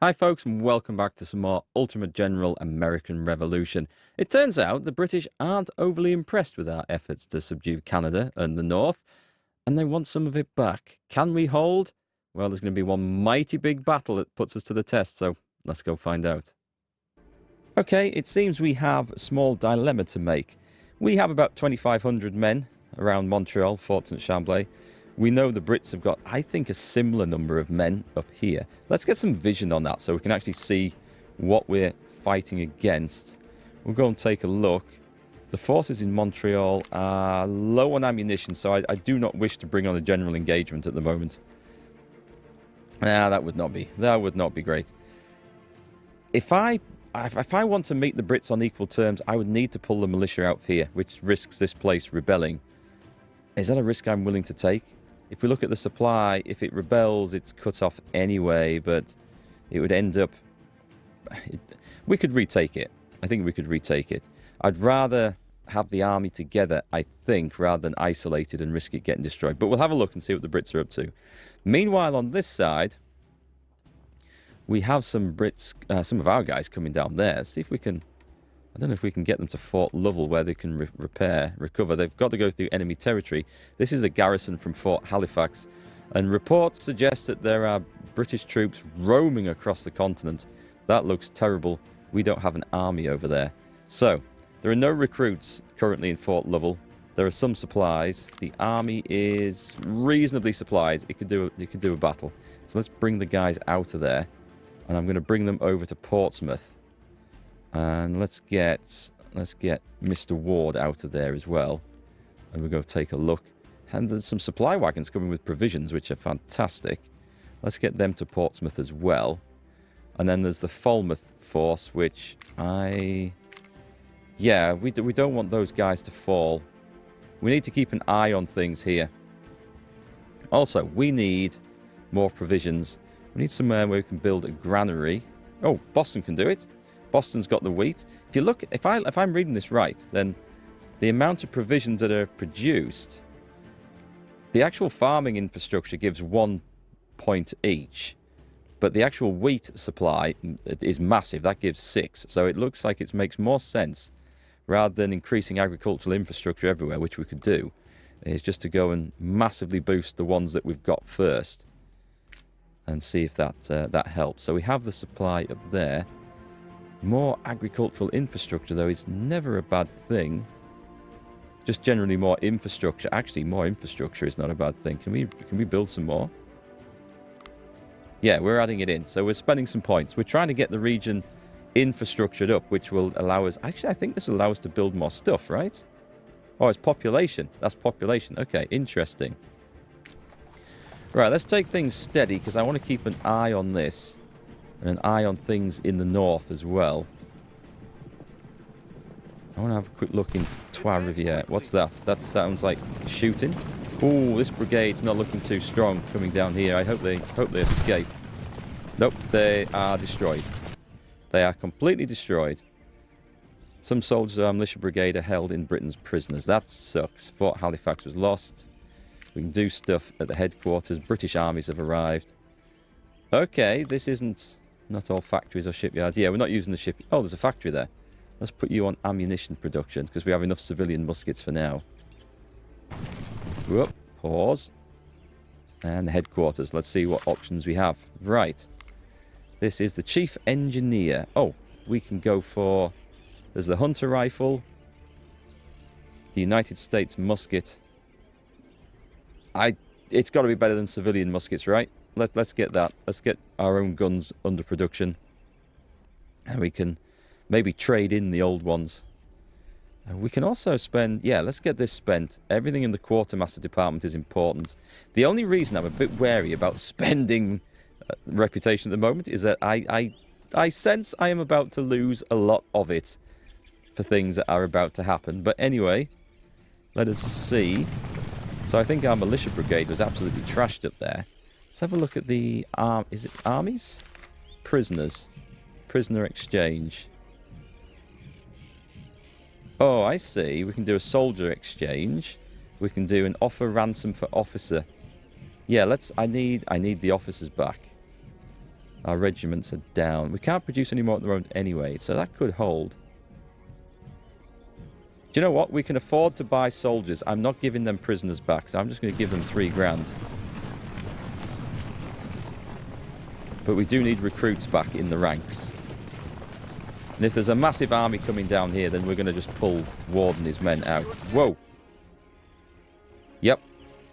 Hi folks and welcome back to some more Ultimate General American Revolution. It turns out the British aren't overly impressed with our efforts to subdue Canada and the North, and they want some of it back. Can we hold? Well, there's going to be one mighty big battle that puts us to the test, so let's go find out. Okay, it seems we have a small dilemma to make. We have about 2,500 men around Montreal, Fort St. Chamblay. We know the Brits have got, I think, a similar number of men up here. Let's get some vision on that so we can actually see what we're fighting against. We'll go and take a look. The forces in Montreal are low on ammunition, so I do not wish to bring on a general engagement at the moment. That would not be great. If I want to meet the Brits on equal terms, I would need to pull the militia out here, which risks this place rebelling. Is that a risk I'm willing to take? If we look at the supply, if it rebels, it's cut off anyway, but it would end up... We could retake it. I think we could retake it. I'd rather have the army together, I think, rather than isolated and risk it getting destroyed. But we'll have a look and see what the Brits are up to. Meanwhile, on this side, we have some Brits, some of our guys coming down there. Let's see if we can... I don't know if we can get them to Fort Lovell where they can recover. They've got to go through enemy territory. This is a garrison from Fort Halifax, and reports suggest that there are British troops roaming across the continent. That looks terrible. We don't have an army over there. So, there are no recruits currently in Fort Lovell. There are some supplies. The army is reasonably supplied. It could do a battle. So let's bring the guys out of there, and I'm going to bring them over to Portsmouth. And let's get Mr. Ward out of there as well. And we'll go take a look. And there's some supply wagons coming with provisions, which are fantastic. Let's get them to Portsmouth as well. And then there's the Falmouth force, which we don't want those guys to fall. We need to keep an eye on things here. Also, we need more provisions. We need somewhere where we can build a granary. Oh, Boston can do it. Boston's got the wheat. If you look, if I'm reading this right, then the amount of provisions that are produced, the actual farming infrastructure gives 1 point each, but the actual wheat supply is massive. That gives 6. So it looks like it makes more sense, rather than increasing agricultural infrastructure everywhere, which we could do, is just to go and massively boost the ones that we've got first, and see if that helps. So we have the supply up there. More agricultural infrastructure, though, is never a bad thing. Just generally more infrastructure. Actually, more infrastructure is not a bad thing. Can we build some more? Yeah, we're adding it in. So we're spending some points. We're trying to get the region infrastructured up, which will allow us... Actually, I think this will allow us to build more stuff, right? Oh, it's population. That's population. Okay, interesting. Right, let's take things steady, because I want to keep an eye on this. And an eye on things in the north as well. I want to have a quick look in Trois Rivières. What's that? That sounds like shooting. Oh, this brigade's not looking too strong coming down here. I hope they escape. Nope, they are destroyed. They are completely destroyed. Some soldiers of our militia brigade are held in Britain's prisoners. That sucks. Fort Halifax was lost. We can do stuff at the headquarters. British armies have arrived. Okay, this isn't... Not all factories or shipyards. Yeah, we're not using the ship... Oh, there's a factory there. Let's put you on ammunition production, because we have enough civilian muskets for now. Whoop, pause. And the headquarters. Let's see what options we have. Right. This is the chief engineer. Oh, we can go for... There's the hunter rifle. The United States musket. It's got to be better than civilian muskets, right? Let's get that. Let's get our own guns under production. And we can maybe trade in the old ones. And we can also spend... Yeah, let's get this spent. Everything in the quartermaster department is important. The only reason I'm a bit wary about spending reputation at the moment is that I sense I am about to lose a lot of it for things that are about to happen. But anyway, let us see. So I think our militia brigade was absolutely trashed up there. Let's have a look at the... is it armies? Prisoners. Prisoner exchange. Oh, I see. We can do a soldier exchange. We can do an offer ransom for officer. Yeah, let's... I need the officers back. Our regiments are down. We can't produce any more at the moment anyway, so that could hold. Do you know what? We can afford to buy soldiers. I'm not giving them prisoners back, so I'm just going to give them 3 grand. But we do need recruits back in the ranks. And if there's a massive army coming down here, then we're going to just pull Ward and his men out. Whoa! Yep.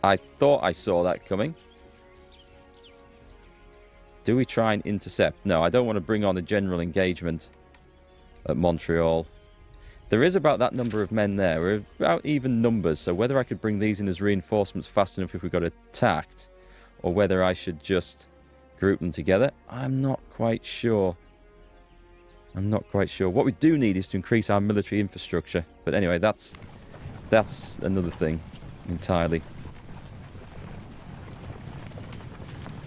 I thought I saw that coming. Do we try and intercept? No, I don't want to bring on a general engagement at Montreal. There is about that number of men there. We're about even numbers, so whether I could bring these in as reinforcements fast enough if we got attacked, or whether I should just group them together, I'm not quite sure. I'm not quite sure. What we do need is to increase our military infrastructure. But anyway, that's another thing entirely.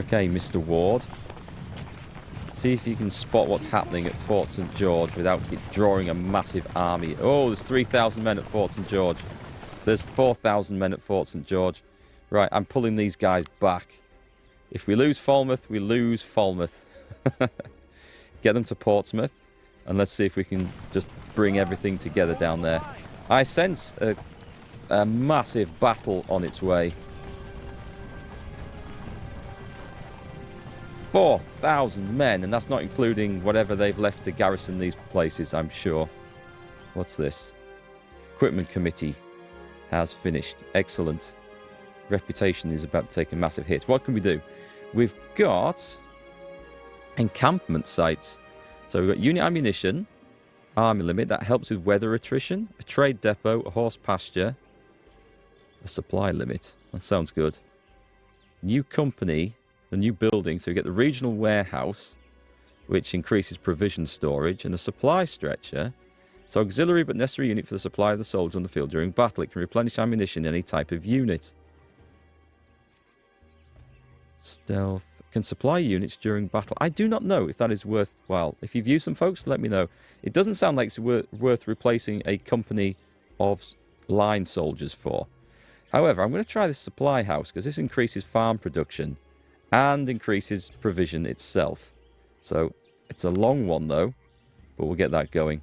Okay, Mr. Ward. See if you can spot what's happening at Fort St. George without it drawing a massive army. Oh, there's 3,000 men at Fort St. George. There's 4,000 men at Fort St. George. Right, I'm pulling these guys back. If we lose Falmouth, we lose Falmouth. Get them to Portsmouth, and let's see if we can just bring everything together down there. I sense a massive battle on its way. 4,000 men, and that's not including whatever they've left to garrison these places, I'm sure. What's this? Equipment committee has finished. Excellent. Reputation is about to take a massive hit. What can we do? We've got encampment sites. So we've got unit ammunition, army limit, that helps with weather attrition, a trade depot, a horse pasture, a supply limit. That sounds good. New company, a new building, so we get the regional warehouse, which increases provision storage, and a supply stretcher. So auxiliary but necessary unit for the supply of the soldiers on the field during battle. It can replenish ammunition in any type of unit. Stealth. Can supply units during battle. I do not know if that is worthwhile. If you've used some, folks, let me know. It doesn't sound like it's worth replacing a company of line soldiers for. However, I'm going to try this supply house because this increases farm production and increases provision itself. So it's a long one though, but we'll get that going.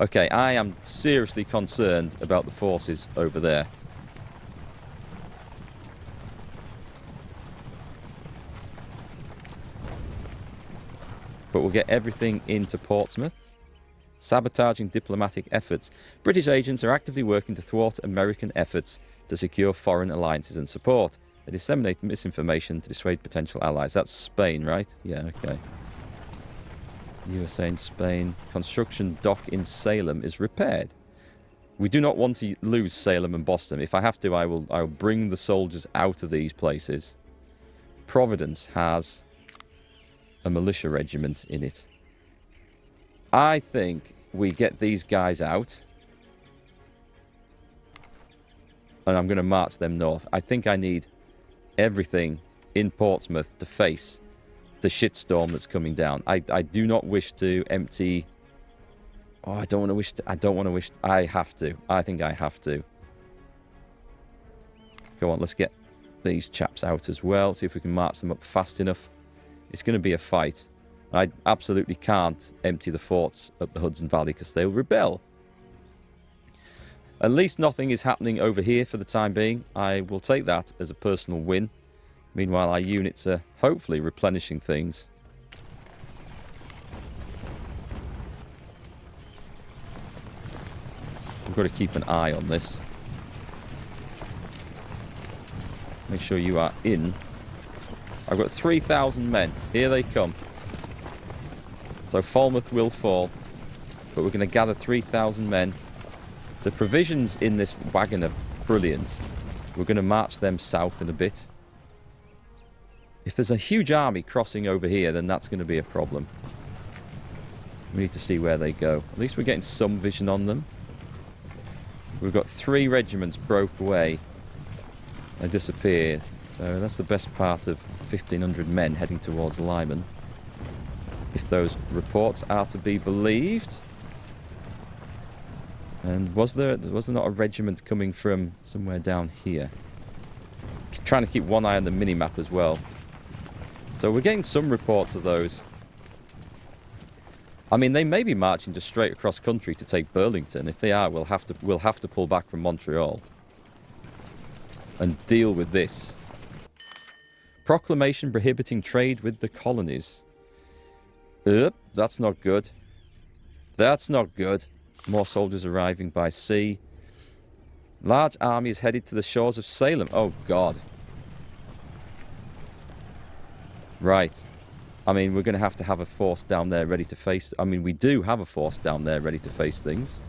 Okay, I am seriously concerned about the forces over there. But we'll get everything into Portsmouth. Sabotaging diplomatic efforts. British agents are actively working to thwart American efforts to secure foreign alliances and support. They disseminate misinformation to dissuade potential allies. That's Spain, right? Yeah, okay. USA and Spain. Construction dock in Salem is repaired. We do not want to lose Salem and Boston. If I have to, I will bring the soldiers out of these places. Providence has a militia regiment in it. I think we get these guys out, and I'm going to march them north. I think I need everything in Portsmouth to face the shitstorm that's coming down. I do not wish to empty. Oh, I don't want to wish to. I don't want to wish. I have to. I think I have to. Go on, let's get these chaps out as well. See if we can march them up fast enough. It's going to be a fight. I absolutely can't empty the forts up the Hudson Valley because they'll rebel. At least nothing is happening over here for the time being. I will take that as a personal win. Meanwhile, our units are hopefully replenishing things. We've got to keep an eye on this. Make sure you are in. I've got 3,000 men. Here they come. So Falmouth will fall. But we're going to gather 3,000 men. The provisions in this wagon are brilliant. We're going to march them south in a bit. If there's a huge army crossing over here, then that's going to be a problem. We need to see where they go. At least we're getting some vision on them. We've got 3 regiments broke away. They disappeared. So that's the best part of 1,500 men heading towards Lyman. If those reports are to be believed. And was there not a regiment coming from somewhere down here? Trying to keep one eye on the minimap as well. So we're getting some reports of those. I mean, they may be marching just straight across country to take Burlington. If they are, we'll have to pull back from Montreal and deal with this. Proclamation prohibiting trade with the colonies. That's not good. That's not good. More soldiers arriving by sea. Large army is headed to the shores of Salem. Oh, God. Right. I mean, we're going to have a force down there ready to face... I mean, we do have a force down there ready to face things.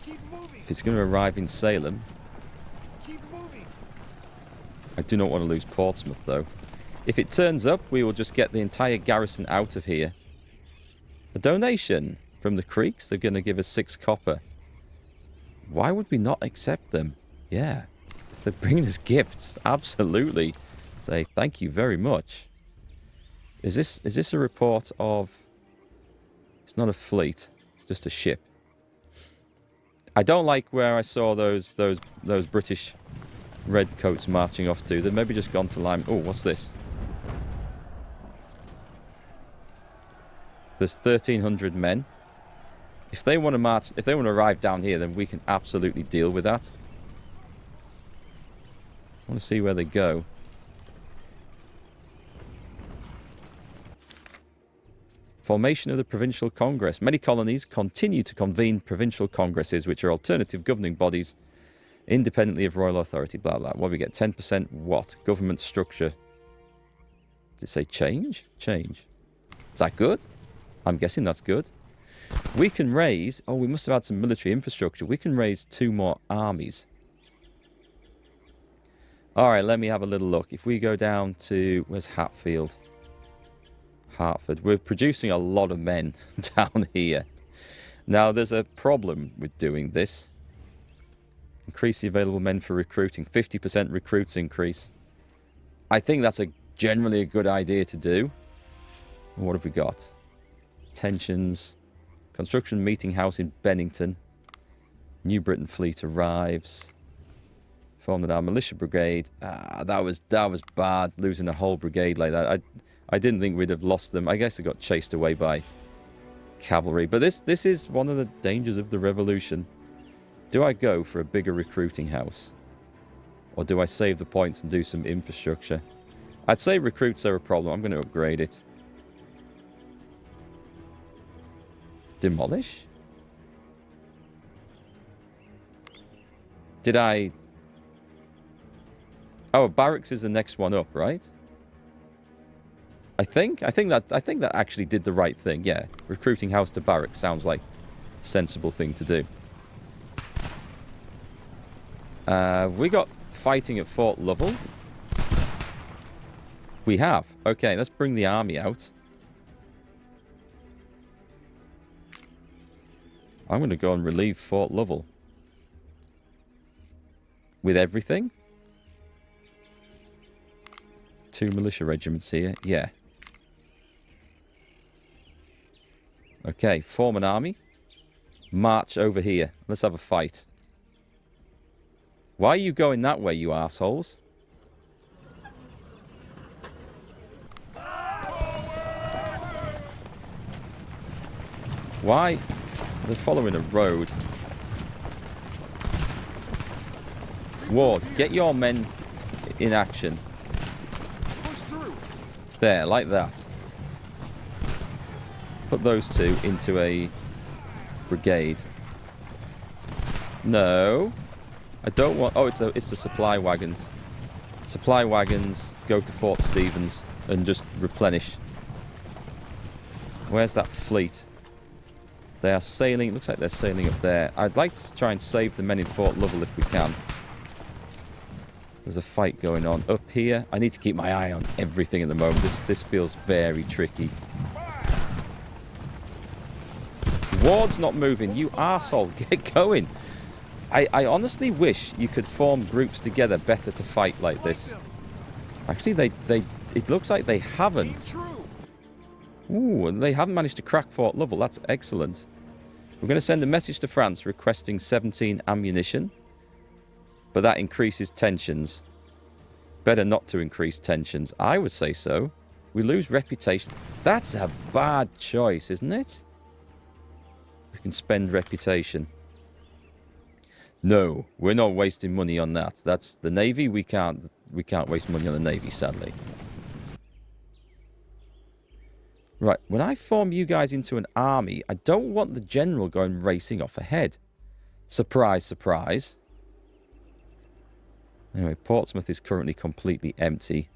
If it's going to arrive in Salem... I do not want to lose Portsmouth, though. If it turns up, we will just get the entire garrison out of here. A donation from the Creeks. They're going to give us 6 copper. Why would we not accept them? Yeah. If they're bringing us gifts, absolutely. Say thank you very much. Is this a report of... It's not a fleet. It's just a ship. I don't like where I saw those British redcoats marching off to. They've maybe just gone to Lyman. Oh, what's this? There's 1,300 men. If they want to march, if they want to arrive down here, then we can absolutely deal with that. I want to see where they go. Formation of the Provincial Congress. Many colonies continue to convene provincial congresses, which are alternative governing bodies independently of royal authority. Blah, blah. What do we get? 10% what? Government structure. Did it say change? Change. Is that good? I'm guessing that's good. We can raise... Oh, we must have had some military infrastructure. We can raise 2 more armies. Alright, let me have a little look. If we go down to... Where's Hatfield? Hartford. We're producing a lot of men down here. Now, there's a problem with doing this. Increase the available men for recruiting. 50% recruits increase. I think that's generally a good idea to do. What have we got? Tensions. Construction meeting house in Bennington. New Britain fleet arrives. Formed our militia brigade. That was bad, losing a whole brigade like that. I didn't think we'd have lost them. I guess they got chased away by cavalry. But this is one of the dangers of the revolution. Do I go for a bigger recruiting house? Or do I save the points and do some infrastructure? I'd say recruits are a problem. I'm going to upgrade it. Demolish? Did I... Oh, barracks is the next one up, right? I think that actually did the right thing. Yeah, recruiting house to barracks sounds like a sensible thing to do. We got fighting at Fort Lovell. We have. Okay, let's bring the army out. I'm going to go and relieve Fort Lovell. With everything? 2 militia regiments here. Yeah. Okay, form an army. March over here. Let's have a fight. Why are you going that way, you assholes? Why? They're following a road. Ward, get your men in action. There, like that. Put those 2 into a brigade. No. I don't want... Oh, it's the supply wagons. Supply wagons go to Fort Stevens and just replenish. Where's that fleet? They are sailing... Looks like they're sailing up there. I'd like to try and save the men in Fort Lovell if we can. There's a fight going on up here. I need to keep my eye on everything at the moment. This feels very tricky. Ward's not moving. You arsehole. Get going. I honestly wish you could form groups together better to fight like this. Actually, it looks like they haven't. Ooh, and they haven't managed to crack Fort Lovell. That's excellent. We're going to send a message to France requesting 17 ammunition. But that increases tensions. Better not to increase tensions. I would say so. We lose reputation. That's a bad choice, isn't it? We can spend reputation. No, we're not wasting money on that. That's the Navy. We can't waste money on the Navy, sadly. Right, when I form you guys into an army, I don't want the general going racing off ahead. Surprise, surprise. Anyway, Portsmouth is currently completely empty.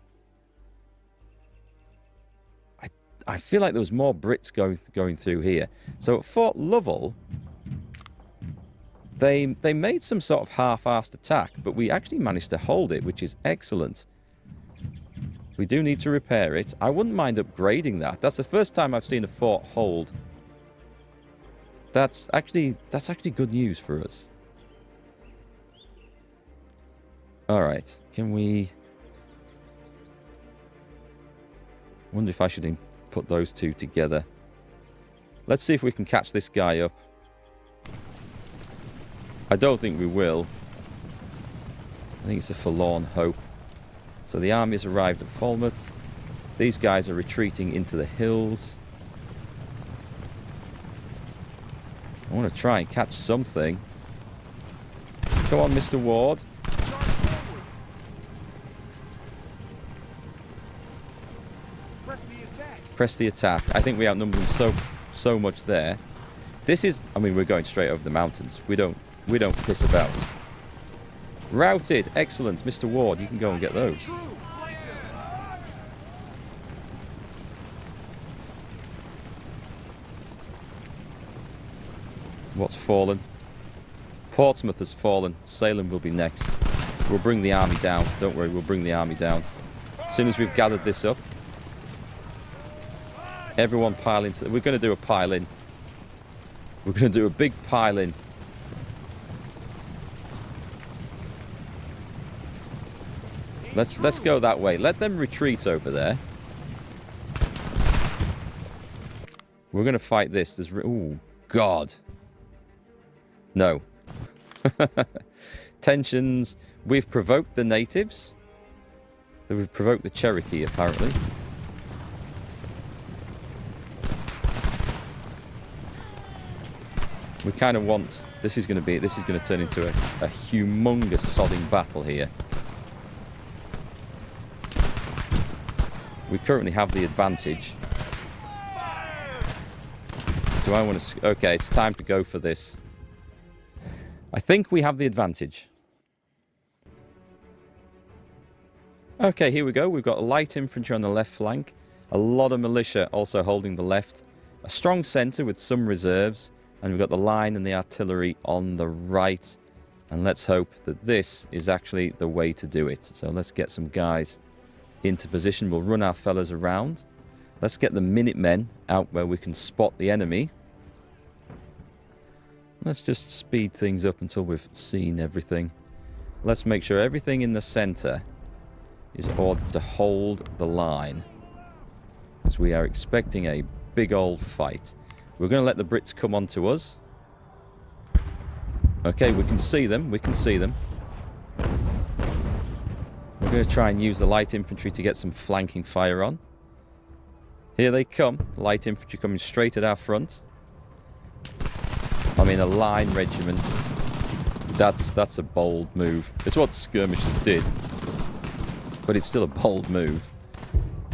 I feel like there was more Brits going through here. So at Fort Lovell, they made some sort of half-assed attack, but we actually managed to hold it, which is excellent. We do need to repair it. I wouldn't mind upgrading that. That's the first time I've seen a fort hold. That's actually good news for us. Alright, can we... wonder if I should put those two together. Let's see if we can catch this guy up. I don't think we will. I think it's a forlorn hope. So the army has arrived at Falmouth. These guys are retreating into the hills. I want to try and catch something. Come on, Mr. Ward. Press the attack. I think we outnumber them so much there. This is, I mean, we're going straight over the mountains. We don't piss about. Routed. Excellent. Mr. Ward, you can go and get those. What's fallen? Portsmouth has fallen. Salem will be next. We'll bring the army down. Don't worry, we'll bring the army down. As soon as we've gathered this up. Everyone pile into... We're going to do a pile in. We're going to do a big pile in. Let's go that way. Let them retreat over there. We're going to fight this. There's... Ooh, God. No. Tensions. We've provoked the natives. We've provoked the Cherokee, apparently. We kind of want... This is going to turn into a humongous sodding battle here. We currently have the advantage. Do I want to... Okay, it's time to go for this. I think we have the advantage. Okay, here we go. We've got light infantry on the left flank. A lot of militia also holding the left. A strong centre with some reserves. And we've got the line and the artillery on the right. And let's hope that this is actually the way to do it. So let's get some guys into position. We'll run our fellas around. Let's get the Minutemen out where we can spot the enemy. Let's just speed things up until we've seen everything. Let's make sure everything in the centre is ordered to hold the line. Because we are expecting a big old fight. We're going to let the Brits come on to us. Okay, we can see them. We can see them. We're going to try and use the light infantry to get some flanking fire on. Here they come. Light infantry coming straight at our front. I mean, a line regiment. That's a bold move. It's what skirmishers did. But it's still a bold move.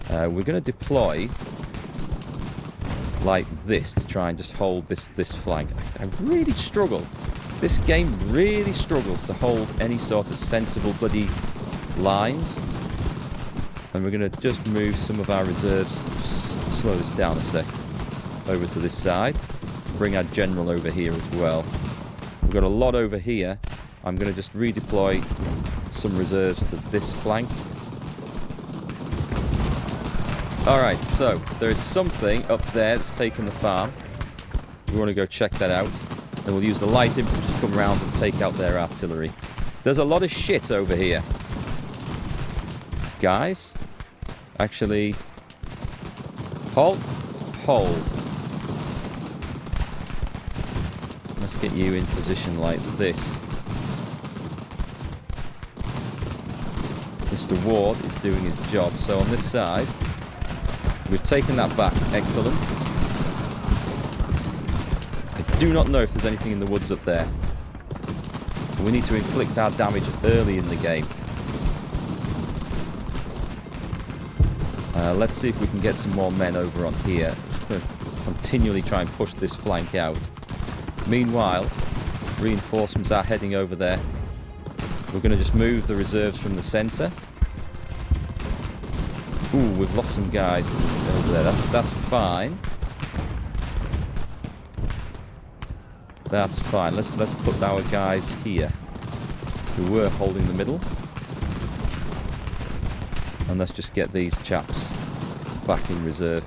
We're going to deploy like this to try and just hold this flank. I really struggle. This game really struggles to hold any sort of sensible bloody lines. And we're going to just move some of our reserves, just slow this down a sec, over to this side. Bring our general over here as well. We've got a lot over here. I'm going to just redeploy some reserves to this flank. Alright, so there is something up there that's taken the farm. We want to go check that out. And we'll use the light infantry to come around and take out their artillery. There's a lot of shit over here. Guys, actually, halt, hold. Let's get you in position like this. Mr. Ward is doing his job. So on this side, we've taken that back. Excellent. I do not know if there's anything in the woods up there. We need to inflict our damage early in the game. Let's see if we can get some more men over on here. Just going to continually try and push this flank out. Meanwhile, reinforcements are heading over there. We're going to just move the reserves from the centre. Ooh, we've lost some guys over there. That's fine. That's fine. Let's put our guys here who were holding the middle. And let's just get these chaps back in reserve.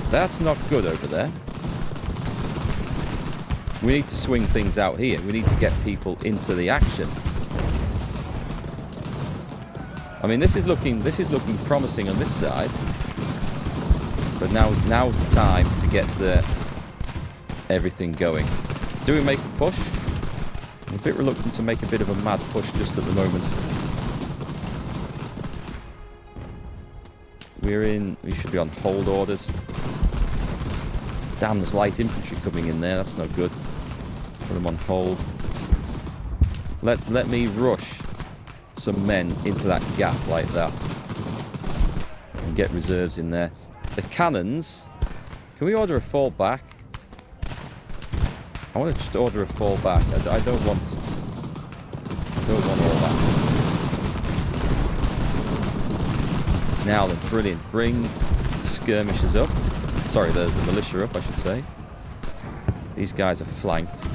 That's not good over there. We need to swing things out here. We need to get people into the action. I mean, this is looking promising on this side. But now's the time to get everything going. Do we make a push? I'm a bit reluctant to make a bit of a mad push just at the moment. We should be on hold orders. Damn, there's light infantry coming in there. That's not good. Put them on hold. Let me rush some men into that gap like that. And get reserves in there. The cannons. Can we order a fall back? I want to just order a fall back. I don't want all that. Now then, brilliant. Bring the skirmishers up. Sorry, the militia up, I should say. These guys are flanked.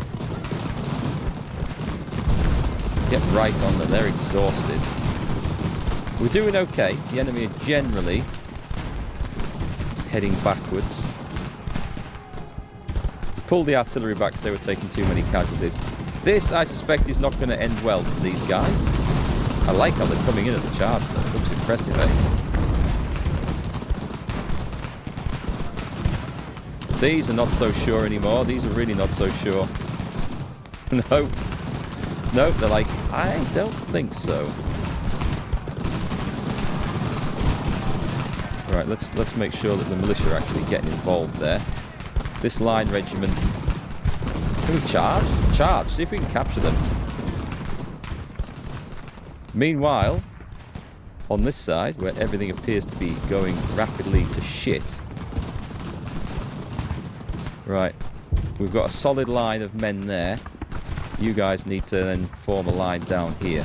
Get right on them. They're exhausted. We're doing okay. The enemy are generally heading backwards. We pulled the artillery back because they were taking too many casualties. This, I suspect, is not going to end well for these guys. I like how they're coming in at the charge, though. It looks impressive, eh? These are not so sure anymore. These are really not so sure. No. No, they're like, I don't think so. Right, let's make sure that the militia are actually getting involved there. This line regiment. Can we charge? Charge. See if we can capture them. Meanwhile, on this side, where everything appears to be going rapidly to shit. Right, we've got a solid line of men there. You guys need to then form a line down here.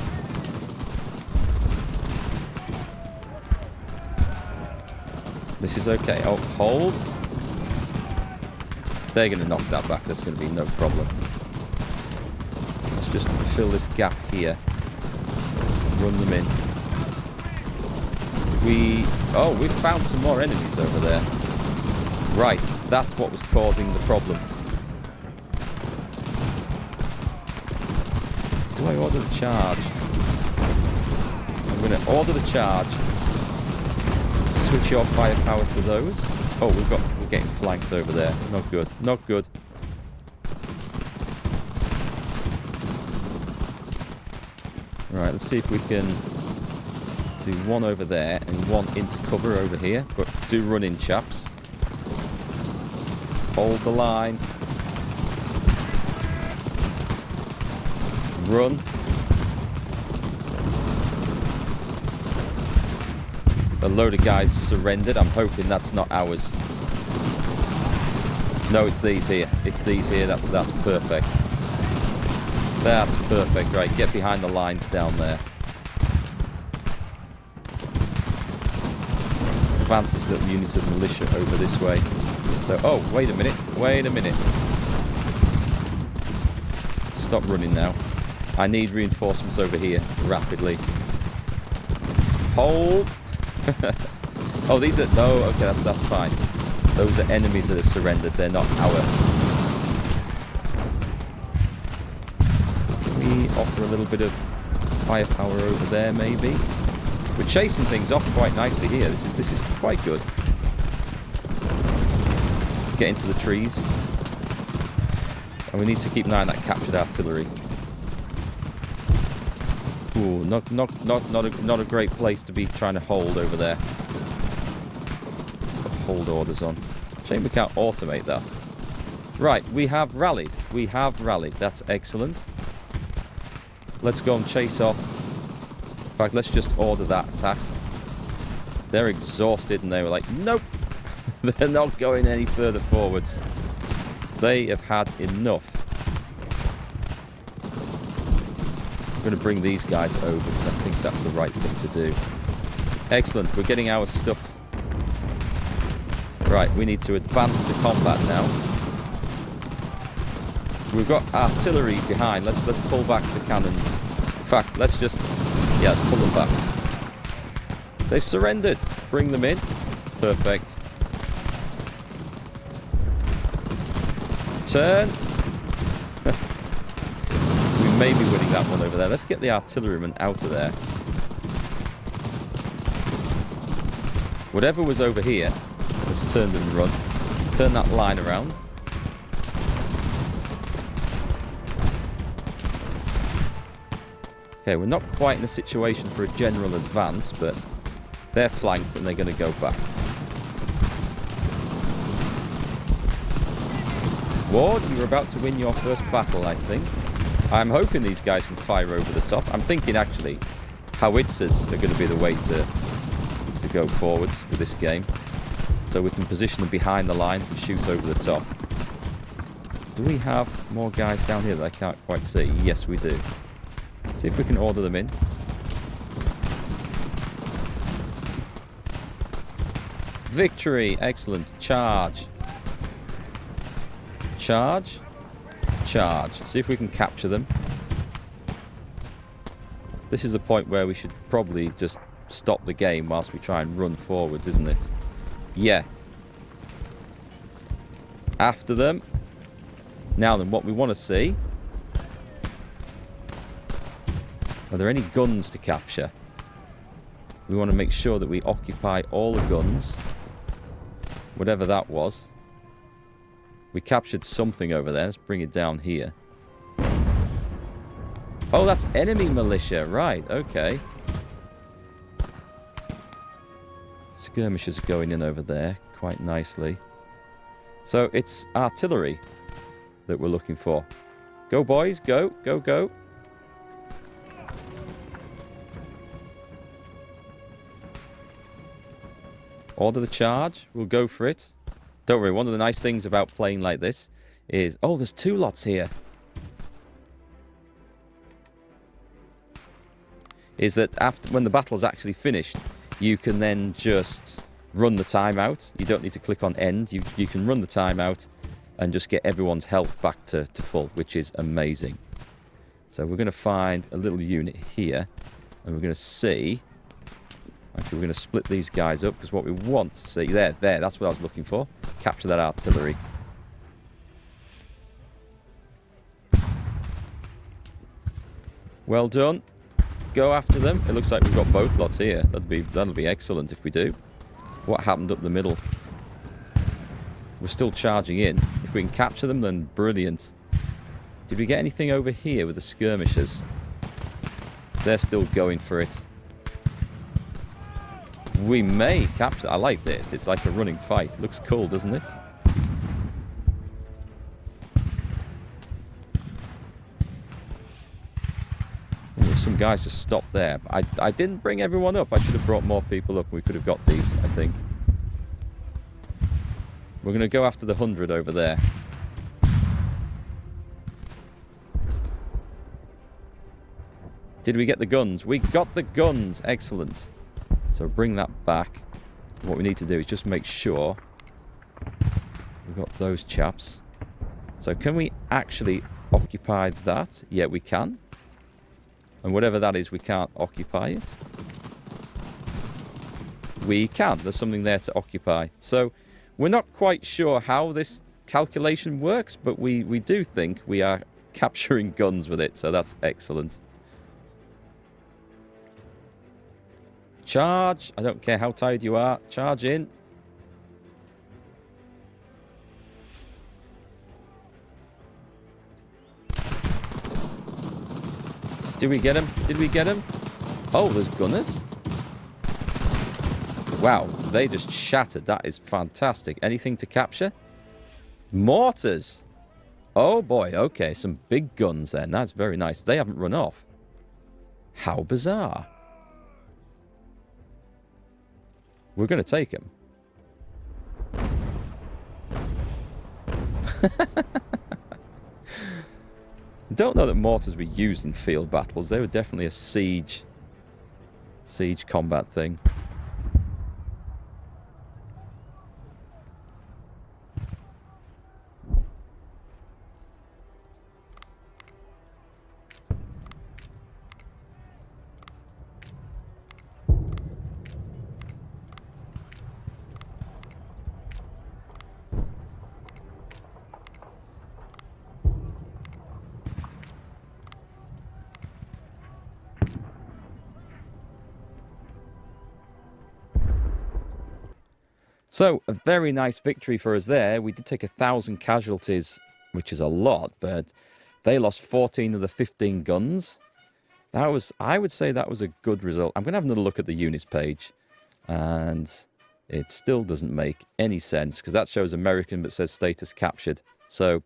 This is okay. Oh, hold. They're going to knock that back. That's going to be no problem. Let's just fill this gap here. Run them in. We've found some more enemies over there. Right, that's what was causing the problem. Do I order the charge? I'm going to order the charge. Switch your firepower to those. Oh, we're getting flanked over there. Not good. Not good. Right, let's see if we can do one over there and one into cover over here. But do run in, chaps. Hold the line. Run. A load of guys surrendered. I'm hoping that's not ours. No, it's these here. It's these here. That's perfect. That's perfect. Right, get behind the lines down there. Advance this little unit of militia over this way. So, oh, wait a minute. Wait a minute. Stop running now. I need reinforcements over here rapidly. Hold. Oh, these are... No, okay, that's fine. Those are enemies that have surrendered. They're not our... Can we offer a little bit of firepower over there, maybe? We're chasing things off quite nicely here. This is quite good. Get into the trees. And we need to keep an eye on that captured artillery. Ooh, not a great place to be trying to hold over there. Put hold orders on. Shame we can't automate that. Right, we have rallied. We have rallied. That's excellent. Let's go and chase off. In fact, let's just order that attack. They're exhausted and they were like, nope. They're not going any further forwards. They have had enough. I'm going to bring these guys over because I think that's the right thing to do. Excellent. We're getting our stuff. Right, we need to advance to combat now. We've got artillery behind. Let's pull back the cannons. In fact, let's just... yeah, let's pull them back. They've surrendered. Bring them in. Perfect. Turn. We may be winning that one over there. Let's get the artillerymen out of there. Whatever was over here, let's turn and run. Turn that line around. Okay, we're not quite in a situation for a general advance, but they're flanked and they're going to go back. Ward, you're about to win your first battle, I think. I'm hoping these guys can fire over the top. I'm thinking, actually, howitzers are going to be the way to go forwards with this game. So we can position them behind the lines and shoot over the top. Do we have more guys down here that I can't quite see? Yes, we do. See if we can order them in. Victory! Excellent. Charge. Charge. Charge. See if we can capture them. This is the point where we should probably just stop the game whilst we try and run forwards, isn't it? Yeah. After them. Now then, what we want to see... are there any guns to capture? We want to make sure that we occupy all the guns. Whatever that was. We captured something over there. Let's bring it down here. Oh, that's enemy militia. Right, okay. Skirmishers are going in over there quite nicely. So it's artillery that we're looking for. Go, boys. Go, go, go. Order the charge. We'll go for it. Don't worry, one of the nice things about playing like this is... oh, there's two lots here. Is that after when the battle's actually finished, you can then just run the timeout. You don't need to click on end. You can run the timeout and just get everyone's health back to full, which is amazing. So we're going to find a little unit here, and we're going to see... actually, we're going to split these guys up, because what we want to see... there, that's what I was looking for. Capture that artillery. Well done. Go after them. It looks like we've got both lots here. That'll be excellent if we do. What happened up the middle? We're still charging in. If we can capture them, then brilliant. Did we get anything over here with the skirmishers? They're still going for it. We may capture... I like this. It's like a running fight. It looks cool, doesn't it? There's some guys just stopped there. I didn't bring everyone up. I should have brought more people up. We could have got these, I think. We're going to go after the 100 over there. Did we get the guns? We got the guns. Excellent. So bring that back. What we need to do is just make sure we've got those chaps. So can we actually occupy that? Yeah, we can. And whatever that is, we can't occupy it. We can. There's something there to occupy. So we're not quite sure how this calculation works, but we do think we are capturing guns with it. So that's excellent. Charge. I don't care how tired you are. Charge in. Did we get him? Did we get him? Oh, there's gunners. Wow, they just shattered. That is fantastic. Anything to capture? Mortars. Oh boy, okay, some big guns then. That's very nice. They haven't run off. How bizarre. We're going to take them. I don't know that mortars were used in field battles. They were definitely a siege combat thing. So, a very nice victory for us there. We did take 1,000 casualties, which is a lot, but they lost 14 of the 15 guns. That was, I would say that was a good result. I'm going to have another look at the units page, and it still doesn't make any sense, because that shows American but says status captured. So,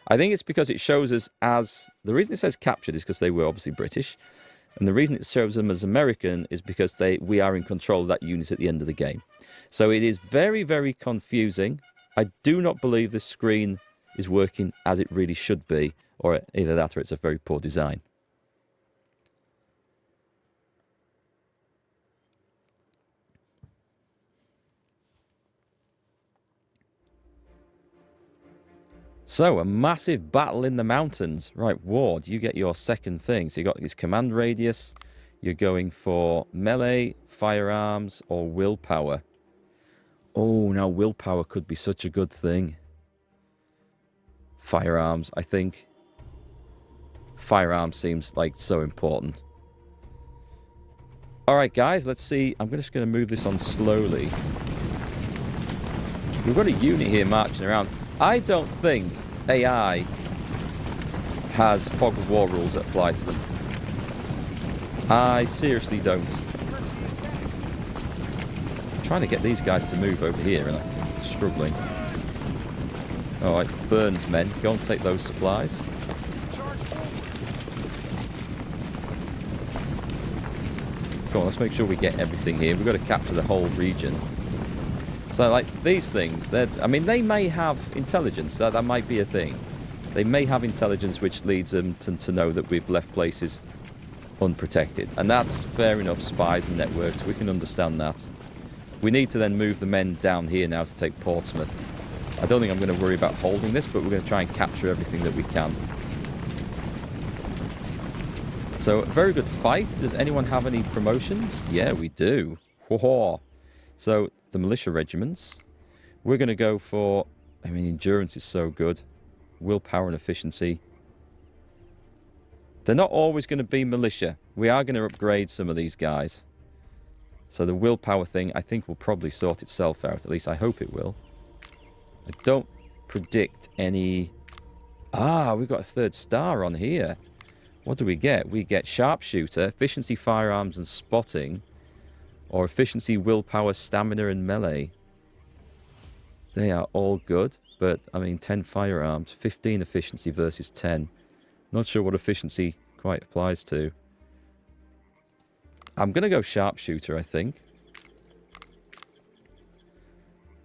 I think it's because it shows us as... The reason it says captured is because they were obviously British, and the reason it shows them as American is because we are in control of that unit at the end of the game. So it is very, very confusing. I do not believe this screen is working as it really should be, or either that or it's a very poor design. So, a massive battle in the mountains. Right, Ward, you get your second thing. So you got this command radius. You're going for melee, firearms, or willpower. Oh, now willpower could be such a good thing. Firearms, I think. Firearms seems like so important. Alright guys, let's see. I'm just going to move this on slowly. We've got a unit here marching around. I don't think AI has fog of war rules that apply to them. I seriously don't. Trying to get these guys to move over here and I'm struggling. Alright, Burns men, go and take those supplies. Come on, let's make sure we get everything here. We've got to capture the whole region. So, like, these things, I mean, they may have intelligence. That might be a thing. They may have intelligence which leads them to know that we've left places unprotected. And that's fair enough, spies and networks. We can understand that. We need to then move the men down here now to take Portsmouth. I don't think I'm going to worry about holding this, but we're going to try and capture everything that we can. So, a very good fight. Does anyone have any promotions? Yeah, we do. Whoa. So, the militia regiments. We're going to go for... I mean, endurance is so good. Willpower and efficiency. They're not always going to be militia. We are going to upgrade some of these guys. So the willpower thing, I think, will probably sort itself out. At least I hope it will. I don't predict any... Ah, we've got a 3rd star on here. What do we get? We get sharpshooter, efficiency, firearms, and spotting. Or efficiency, willpower, stamina, and melee. They are all good. But, I mean, 10 firearms, 15 efficiency versus 10. Not sure what efficiency quite applies to. I'm going to go sharpshooter, I think.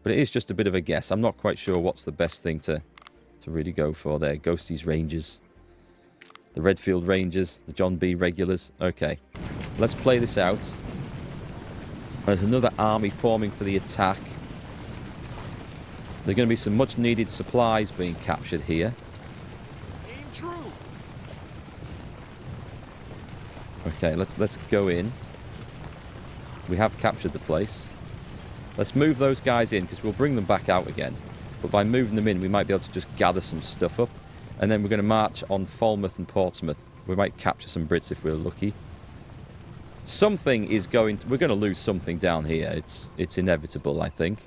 But it is just a bit of a guess. I'm not quite sure what's the best thing to really go for there. Ghosties Rangers. The Redfield Rangers. The John B. Regulars. Okay. Let's play this out. There's another army forming for the attack. There are going to be some much needed supplies being captured here. Aim true. Okay, let's go in. We have captured the place. Let's move those guys in, because we'll bring them back out again. But by moving them in, we might be able to just gather some stuff up. And then we're going to march on Falmouth and Portsmouth. We might capture some Brits if we're lucky. Something is going... We're going to lose something down here. It's inevitable, I think.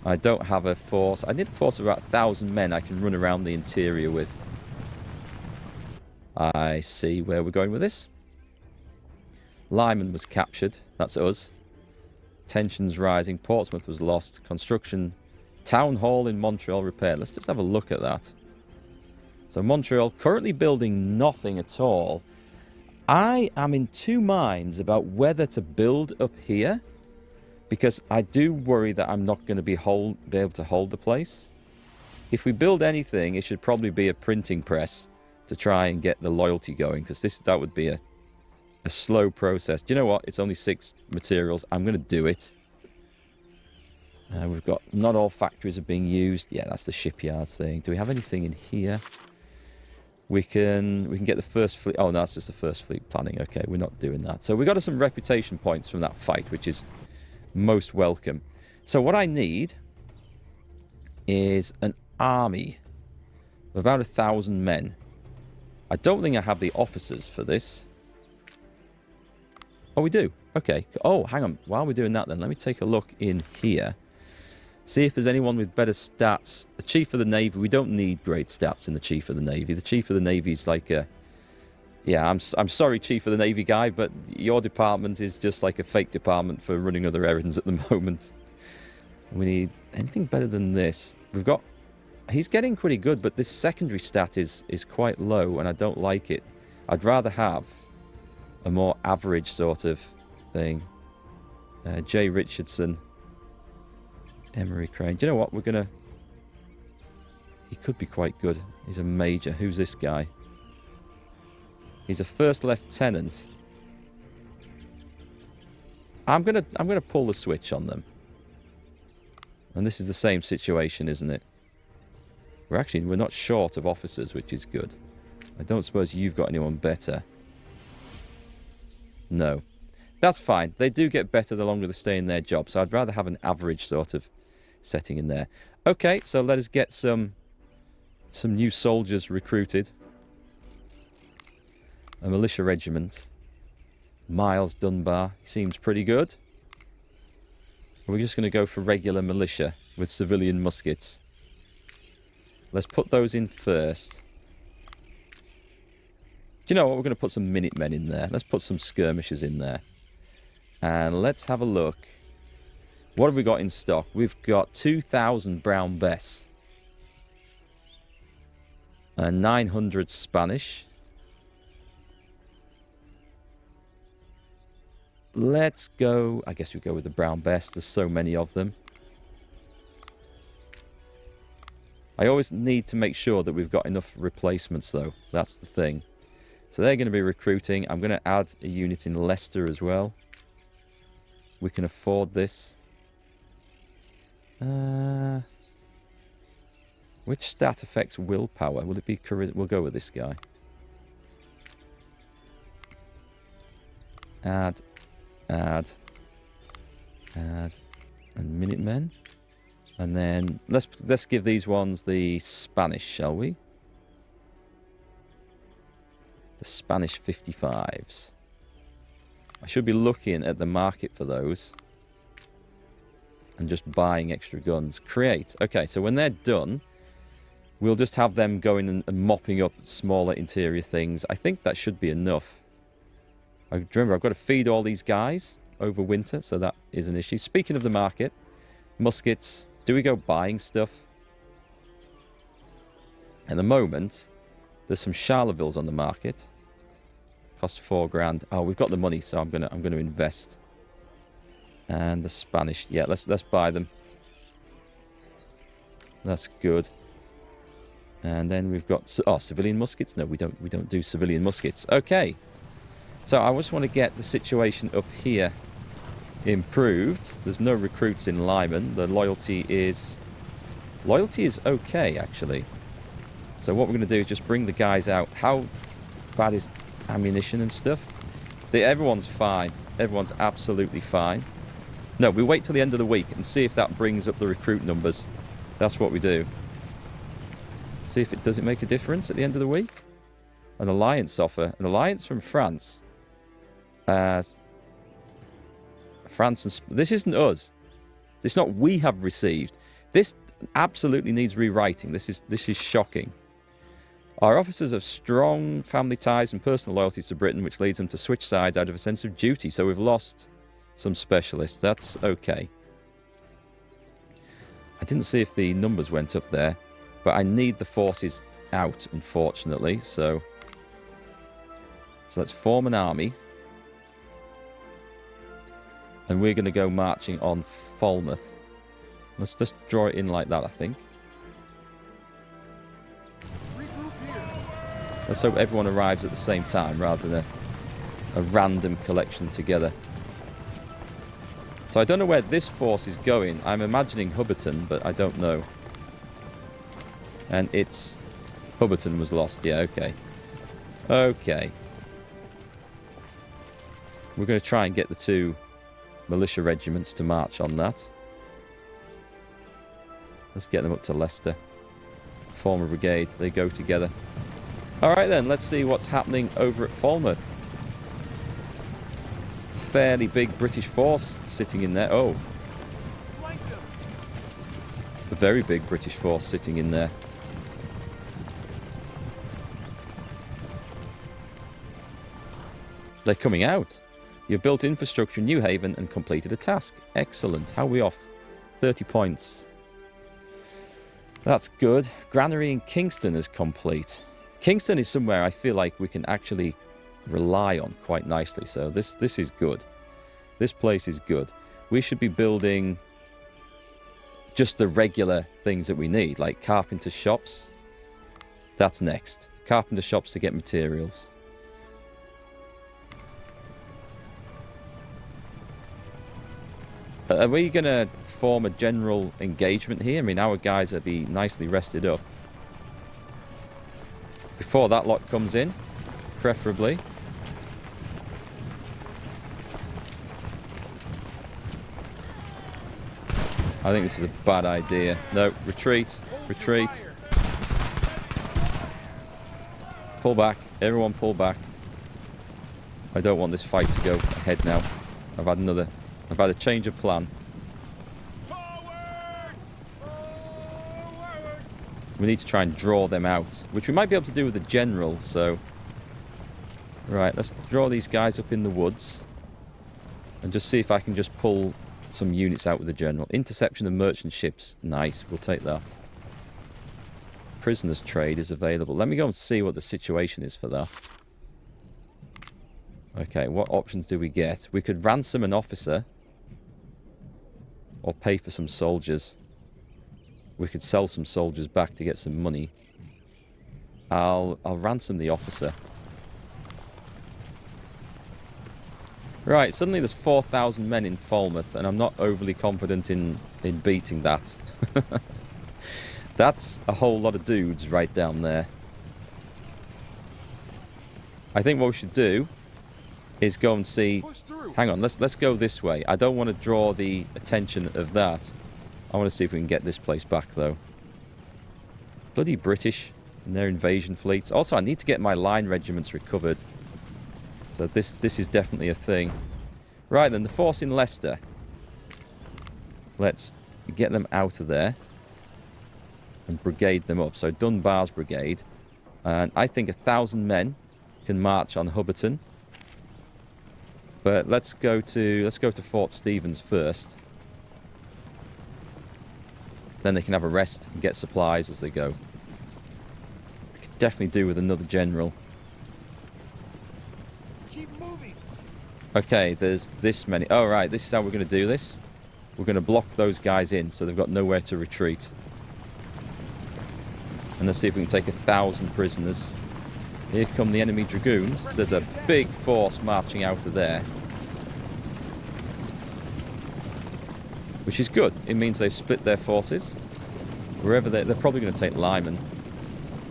I don't have a force. I need a force of about 1,000 men I can run around the interior with. I see where we're going with this. Lyman was captured. That's us. Tensions rising. Portsmouth was lost. Construction. Town Hall in Montreal repaired. Let's just have a look at that. So Montreal currently building nothing at all. I am in two minds about whether to build up here, because I do worry that I'm not going to be able to hold the place. If we build anything, it should probably be a printing press to try and get the loyalty going, because that would be a slow process. Do you know what? It's only 6 materials. I'm going to do it. We've got, not all factories are being used. Yeah, that's the shipyards thing. Do we have anything in here? We can get the first fleet. Oh, no, that's just the first fleet planning. Okay, we're not doing that. So we got some reputation points from that fight, which is most welcome. So what I need is an army of about 1,000 men. I don't think I have the officers for this. Oh, we do. Okay. Oh, hang on. While we're doing that then, let me take a look in here. See if there's anyone with better stats. The Chief of the Navy. We don't need great stats in the Chief of the Navy. The Chief of the Navy is like a... Yeah, I'm sorry, Chief of the Navy guy, but your department is just like a fake department for running other errands at the moment. We need anything better than this. We've got... He's getting pretty good, but this secondary stat is quite low, and I don't like it. I'd rather have a more average sort of thing. Jay Richardson... Emery Crane. Do you know what? We're going to... He could be quite good. He's a major. Who's this guy? He's a first lieutenant. I'm going to pull the switch on them. And this is the same situation, isn't it? We're not short of officers, which is good. I don't suppose you've got anyone better. No. That's fine. They do get better the longer they stay in their job. So I'd rather have an average sort of setting in there. Okay, so let us get some new soldiers recruited. A militia regiment. Miles Dunbar seems pretty good. We're just going to go for regular militia with civilian muskets. Let's put those in first. Do you know what? We're going to put some Minutemen in there. Let's put some skirmishers in there. And let's have a look. What have we got in stock? We've got 2,000 Brown Bess. 900 Spanish. Let's go... I guess we go with the Brown Bess. There's so many of them. I always need to make sure that we've got enough replacements, though. That's the thing. So they're going to be recruiting. I'm going to add a unit in Leicester as well. We can afford this. Which stat affects willpower? Will it be charisma? We'll go with this guy. Add. And Minutemen. And then let's give these ones the Spanish, shall we? The Spanish 55s. I should be looking at the market for those. And just buying extra guns. Create. Okay, so when they're done, we'll just have them going and mopping up smaller interior things. I think that should be enough. Remember, I've got to feed all these guys over winter, so that is an issue. Speaking of the market, muskets. Do we go buying stuff? At the moment, there's some Charlevilles on the market. Cost 4 grand. Oh, we've got the money, so I'm gonna invest. And the Spanish, yeah, let's buy them. That's good. And then we've got civilian muskets. No, we don't do civilian muskets. Okay. So I just want to get the situation up here improved. There's no recruits in Lyman. The loyalty is okay, actually. So what we're going to do is just bring the guys out. How bad is ammunition and stuff? Everyone's fine. Everyone's absolutely fine. No, we wait till the end of the week and see if that brings up the recruit numbers. That's what we do. See if does it make a difference at the end of the week? An alliance offer. An alliance from France. France and... This isn't us. It's not we have received. This absolutely needs rewriting. This is shocking. Our officers have strong family ties and personal loyalties to Britain, which leads them to switch sides out of a sense of duty. So we've lost some specialists. That's okay. I didn't see if the numbers went up there, but I need the forces out, unfortunately. So let's form an army. And we're going to go marching on Falmouth. Let's just draw it in like that, I think. Let's hope everyone arrives at the same time rather than a random collection together. So I don't know where this force is going. I'm imagining Hubberton, but I don't know. And it's... Hubberton was lost. Yeah, okay. Okay. We're going to try and get the 2 militia regiments to march on that. Let's get them up to Leicester. Form a brigade. They go together. Alright then, let's see what's happening over at Falmouth. Fairly big British force sitting in there. Oh. A very big British force sitting in there. They're coming out. You've built infrastructure in New Haven and completed a task. Excellent. How are we off? 30 points. That's good. Granary in Kingston is complete. Kingston is somewhere I feel like we can actually rely on quite nicely. So this is good. This place is good. We should be building just the regular things that we need, like carpenter shops. That's next. Carpenter shops to get materials. Are we going to form a general engagement here? I mean, our guys will be nicely rested up. Before that lot comes in, preferably. I think this is a bad idea. No, retreat. Retreat. Pull back. Everyone pull back. I don't want this fight to go ahead now. I've had a change of plan. We need to try and draw them out, which we might be able to do with the general, so... Right, let's draw these guys up in the woods. And just see if I can just pull some units out with the general. Interception of merchant ships. Nice, we'll take that. Prisoners trade is available. Let me go and see what the situation is for that. Okay, what options do we get? We could ransom an officer. Or pay for some soldiers. We could sell some soldiers back to get some money. I'll ransom the officer. Right, suddenly there's 4,000 men in Falmouth, and I'm not overly confident in beating that. That's a whole lot of dudes right down there. I think what we should do is go and see... Hang on, let's go this way. I don't want to draw the attention of that. I want to see if we can get this place back, though. Bloody British and their invasion fleets. Also, I need to get my line regiments recovered. So this is definitely a thing. Right then, the force in Leicester. Let's get them out of there. And brigade them up. So Dunbar's brigade. And I think 1,000 men can march on Hubberton. But let's go to Fort Stevens first. Then they can have a rest and get supplies as they go. We could definitely do with another general. Keep moving. Okay, there's this many. Oh, right, this is how we're going to do this. We're going to block those guys in so they've got nowhere to retreat. And let's see if we can take 1,000 prisoners. Here come the enemy dragoons. There's a big force marching out of there. Which is good. It means they've split their forces. Wherever they're probably going to take Lyman.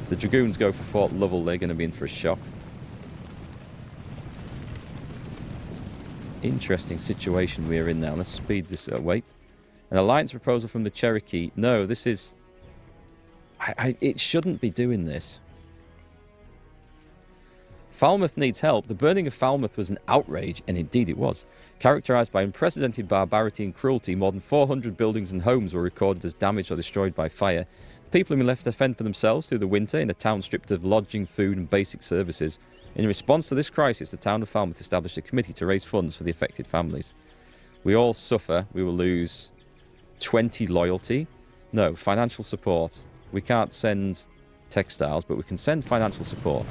If the dragoons go for Fort Lovell, they're going to be in for a shock. Interesting situation we're in now. Let's speed this up. Wait. An alliance proposal from the Cherokee. No, this is... it shouldn't be doing this. Falmouth needs help. The burning of Falmouth was an outrage, and indeed it was. Characterized by unprecedented barbarity and cruelty, more than 400 buildings and homes were recorded as damaged or destroyed by fire. The People have been left to fend for themselves through the winter in a town stripped of lodging, food and basic services. In response to this crisis, the town of Falmouth established a committee to raise funds for the affected families. We all suffer. We will lose 20 loyalty. No, financial support. We can't send textiles, but we can send financial support.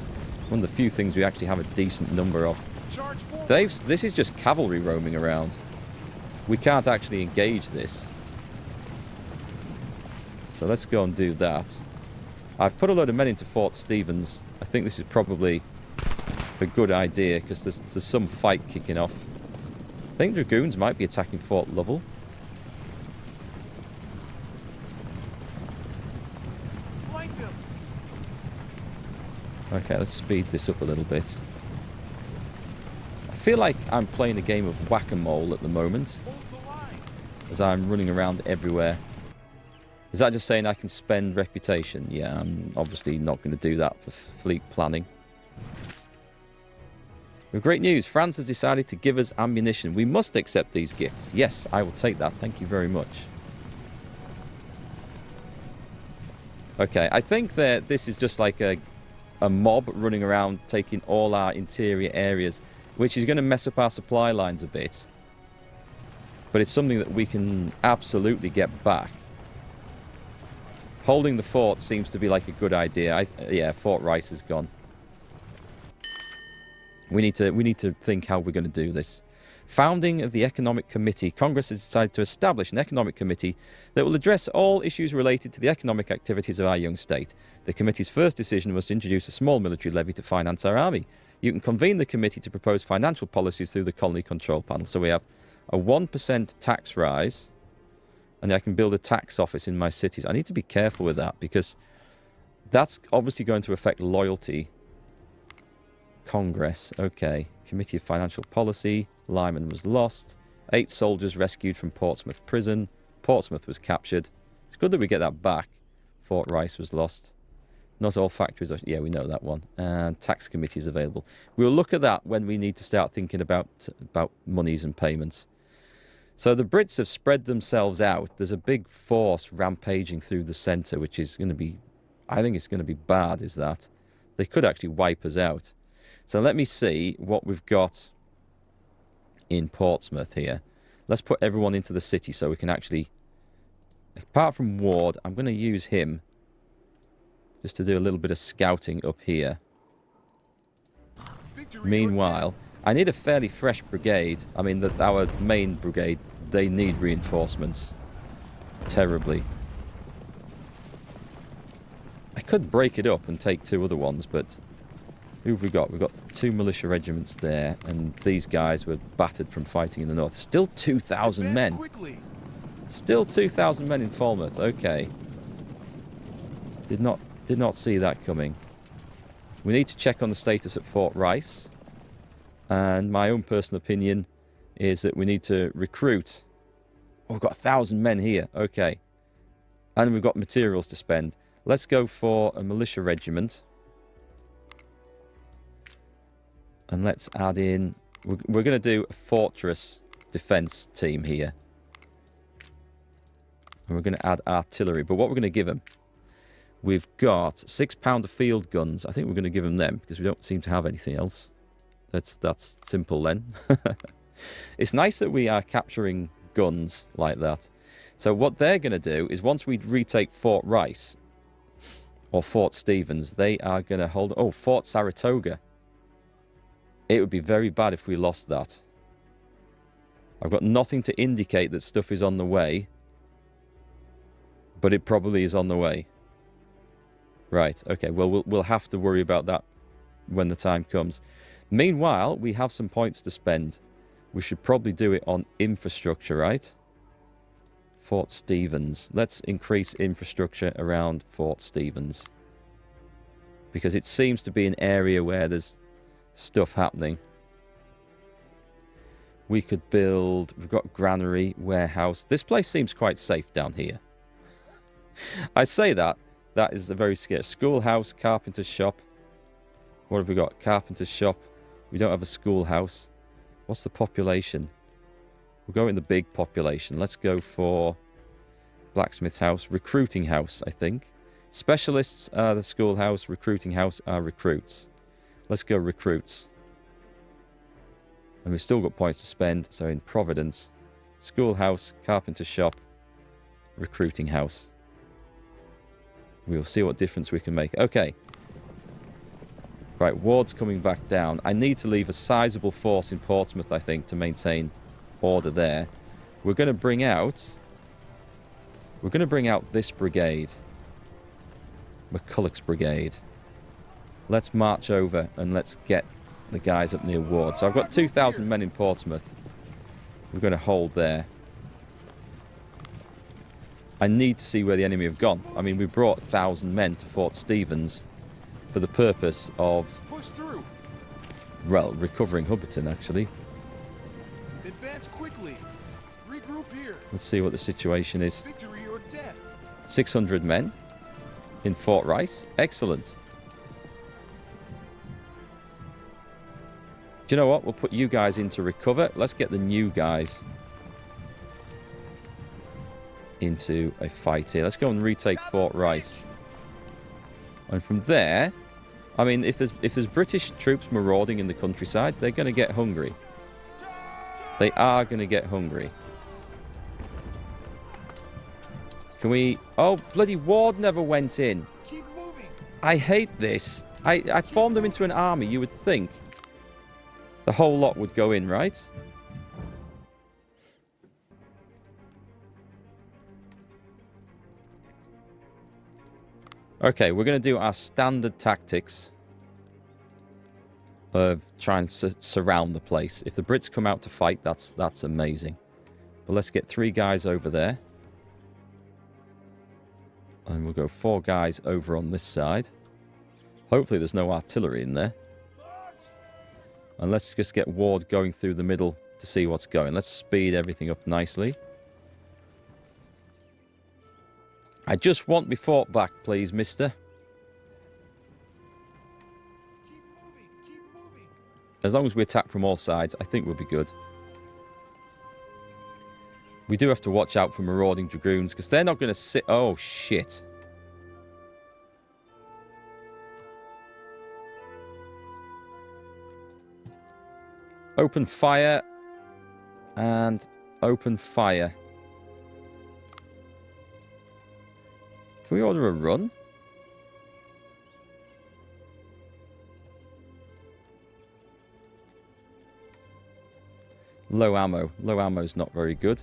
One of the few things we actually have a decent number of. Charge forward. This is just cavalry roaming around. We can't actually engage this. So let's go and do that. I've put a load of men into Fort Stevens. I think this is probably a good idea because there's some fight kicking off. I think Dragoons might be attacking Fort Lovell. Flank them. Okay, let's speed this up a little bit. I feel like I'm playing a game of whack-a-mole at the moment Hold the line. as I'm running around everywhere. Is that just saying I can spend reputation? Yeah, I'm obviously not going to do that for fleet planning. With great news, France has decided to give us ammunition. We must accept these gifts. Yes, I will take that. Thank you very much. Okay, I think that this is just like a mob running around taking all our interior areas, which is going to mess up our supply lines a bit. But it's something that we can absolutely get back. Holding the fort seems to be like a good idea. Yeah, Fort Rice is gone. We need to think how we're going to do this. Founding of the Economic Committee. Congress has decided to establish an economic committee that will address all issues related to the economic activities of our young state. The committee's first decision was to introduce a small military levy to finance our army. You can convene the committee to propose financial policies through the colony control panel. So we have a 1% tax rise. And I can build a tax office in my cities. I need to be careful with that because that's obviously going to affect loyalty. Congress, okay. Committee of Financial Policy. Lyman was lost. 8 soldiers rescued from Portsmouth prison. Portsmouth was captured. It's good that we get that back. Fort Rice was lost. Not all factories are... Yeah, we know that one. And tax committee is available. We'll look at that when we need to start thinking about monies and payments. So the Brits have spread themselves out. There's a big force rampaging through the centre, which is going to be... I think it's going to be bad, is that. They could actually wipe us out. So let me see what we've got in Portsmouth here. Let's put everyone into the city so we can actually... Apart from Ward, I'm going to use him just to do a little bit of scouting up here. Victory Meanwhile, I need a fairly fresh brigade. I mean, our main brigade, they need reinforcements. Terribly. I could break it up and take 2 other ones, but... Who have we got? We've got 2 militia regiments there, and these guys were battered from fighting in the north. Still 2,000 Advance men. quickly. Still 2,000 men in Falmouth. Okay. Did not see that coming. We need to check on the status at Fort Rice. And my own personal opinion is that we need to recruit. Oh, we've got 1,000 men here. Okay. And we've got materials to spend. Let's go for a militia regiment. And let's add in... We're going to do a fortress defence team here. And we're going to add artillery. But what we're going to give them... We've got 6-pounder field guns. I think we're going to give them because we don't seem to have anything else. That's simple then. It's nice that we are capturing guns like that. So what they're going to do is once we retake Fort Rice or Fort Stevens, they are going to hold... Oh, Fort Saratoga. It would be very bad if we lost that. I've got nothing to indicate that stuff is on the way. But it probably is on the way. Right, okay. Well, we'll have to worry about that when the time comes. Meanwhile, we have some points to spend. We should probably do it on infrastructure, right? Fort Stevens. Let's increase infrastructure around Fort Stevens. Because it seems to be an area where there's stuff happening. We could build... We've got granary, warehouse. This place seems quite safe down here. I say that. That is a very scary... Schoolhouse, carpenter's shop. What have we got? Carpenter's shop. We don't have a schoolhouse. What's the population? We'll go in the big population. Let's go for blacksmith's house. Recruiting house, I think. Specialists are the schoolhouse. Recruiting house are recruits. Let's go recruits. And we've still got points to spend. So in Providence, schoolhouse, carpenter shop, recruiting house. We'll see what difference we can make. Okay. Right, Ward's coming back down. I need to leave a sizable force in Portsmouth, I think, to maintain order there. We're going to bring out... We're going to bring out this brigade. McCulloch's brigade. Let's march over and let's get the guys up near Ward. So I've got 2,000 men in Portsmouth. We're going to hold there. I need to see where the enemy have gone. I mean, we brought 1,000 men to Fort Stevens for the purpose of, Push through. well, recovering Hubberton, actually. Advance quickly. Regroup here. Let's see what the situation is. Victory or death. 600 men in Fort Rice. Excellent. Do you know what? We'll put you guys in to recover. Let's get the new guys into a fight here. Let's go and retake Fort Rice. And from there, I mean, if there's British troops marauding in the countryside, they're going to get hungry. They are going to get hungry. Can we... Oh, bloody Ward never went in. Keep moving. I hate this. I formed them into an army. You would think the whole lot would go in, right? Okay, we're going to do our standard tactics of trying to surround the place. If the Brits come out to fight, that's amazing. But let's get 3 guys over there. And we'll go 4 guys over on this side. Hopefully there's no artillery in there. And let's just get Ward going through the middle to see what's going. Let's speed everything up nicely. I just want my fort back, please, mister. Keep moving. Keep moving. As long as we attack from all sides, I think we'll be good. We do have to watch out for marauding dragoons, because they're not going to sit... Oh, shit. Open fire. And open fire. Can we order a run? Low ammo. Low ammo's not very good.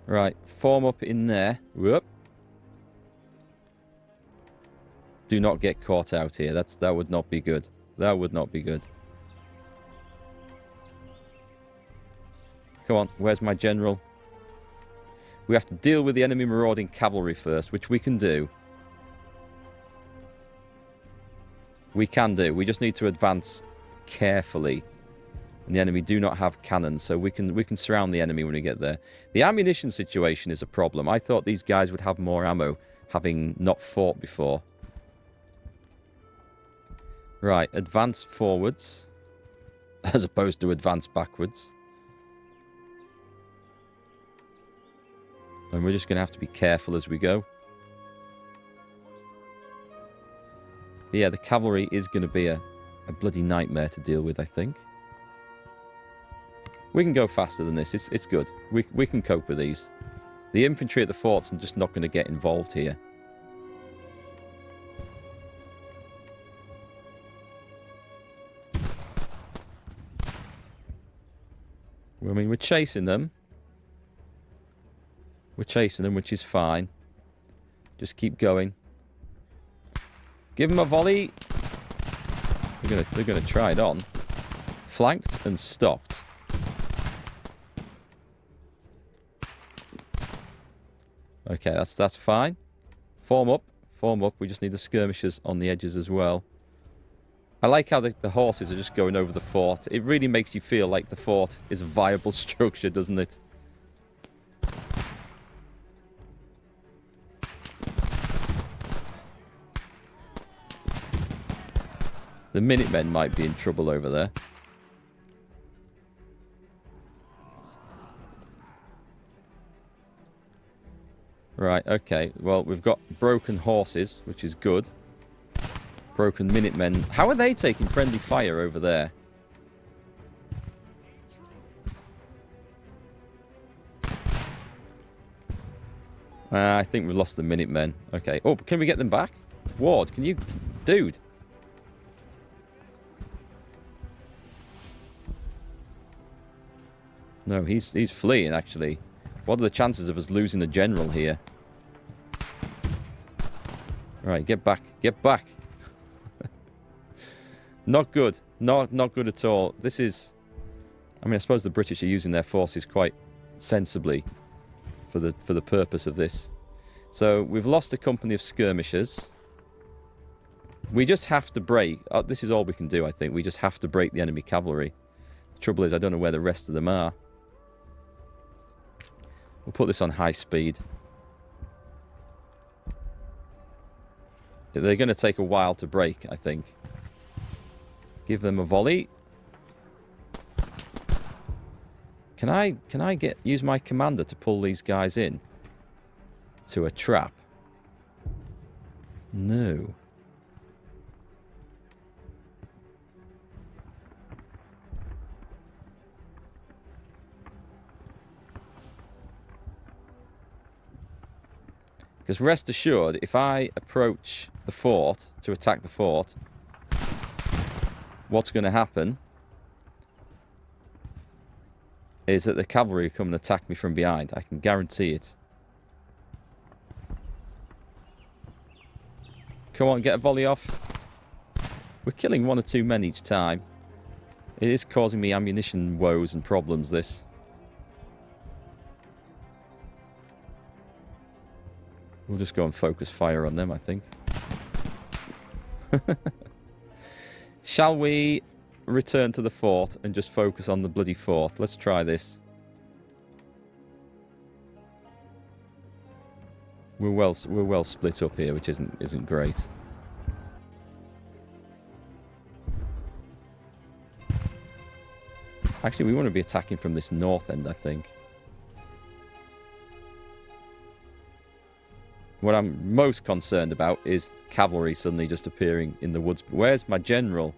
Right, form up in there. Whoop. Do not get caught out here. That would not be good. That would not be good. Come on, where's my general? We have to deal with the enemy marauding cavalry first, which we can do. We can do. We just need to advance carefully. And the enemy do not have cannons, so we can surround the enemy when we get there. The ammunition situation is a problem. I thought these guys would have more ammo, having not fought before. Right, advance forwards, as opposed to advance backwards. And we're just going to have to be careful as we go. But yeah, the cavalry is going to be a bloody nightmare to deal with, I think. We can go faster than this. It's good. We can cope with these. The infantry at the forts are just not going to get involved here. I mean, we're chasing them. We're chasing them, which is fine. Just keep going. Give them a volley. They're gonna try it on. Flanked and stopped. Okay, that's fine. Form up. Form up. We just need the skirmishers on the edges as well. I like how the horses are just going over the fort. It really makes you feel like the fort is a viable structure, doesn't it? The Minutemen might be in trouble over there. Right, okay. Well, we've got broken horses, which is good. Broken Minutemen. How are they taking friendly fire over there? I think we've lost the Minutemen. Okay. Oh, can we get them back? Ward, can you... Dude. No, he's fleeing, actually. What are the chances of us losing a general here? Right, get back. Get back. Not good. Not good at all. This is... I mean, I suppose the British are using their forces quite sensibly for the purpose of this. So, we've lost a company of skirmishers. We just have to break... this is all we can do, I think. We just have to break the enemy cavalry. The trouble is, I don't know where the rest of them are. We'll put this on high speed. They're going to take a while to break, I think. Give them a volley. Can I use my commander to pull these guys in to a trap? No. Because rest assured, if I approach the fort to attack the fort, what's going to happen is that the cavalry come and attack me from behind. I can guarantee it. Come on, get a volley off. We're killing 1 or 2 men each time. It is causing me ammunition woes and problems, this. We'll just go and focus fire on them, I think. Shall we return to the fort and just focus on the bloody fort? Let's try this. We're well split up here, which isn't great. Actually, we want to be attacking from this north end, I think. What I'm most concerned about is cavalry suddenly just appearing in the woods. Where's my general?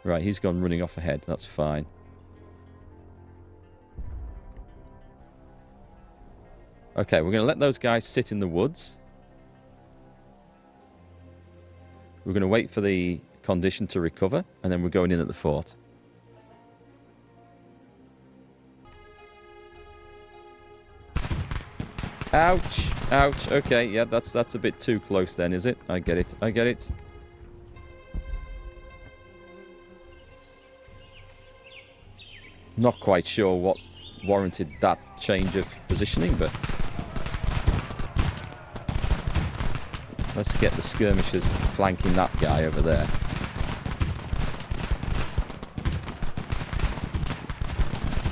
Right, he's gone running off ahead. That's fine. Okay, we're going to let those guys sit in the woods. We're going to wait for the condition to recover, and then we're going in at the fort. Ouch! Ouch! Okay, yeah, that's a bit too close then, is it? I get it. I get it. Not quite sure what warranted that change of positioning, but let's get the skirmishers flanking that guy over there.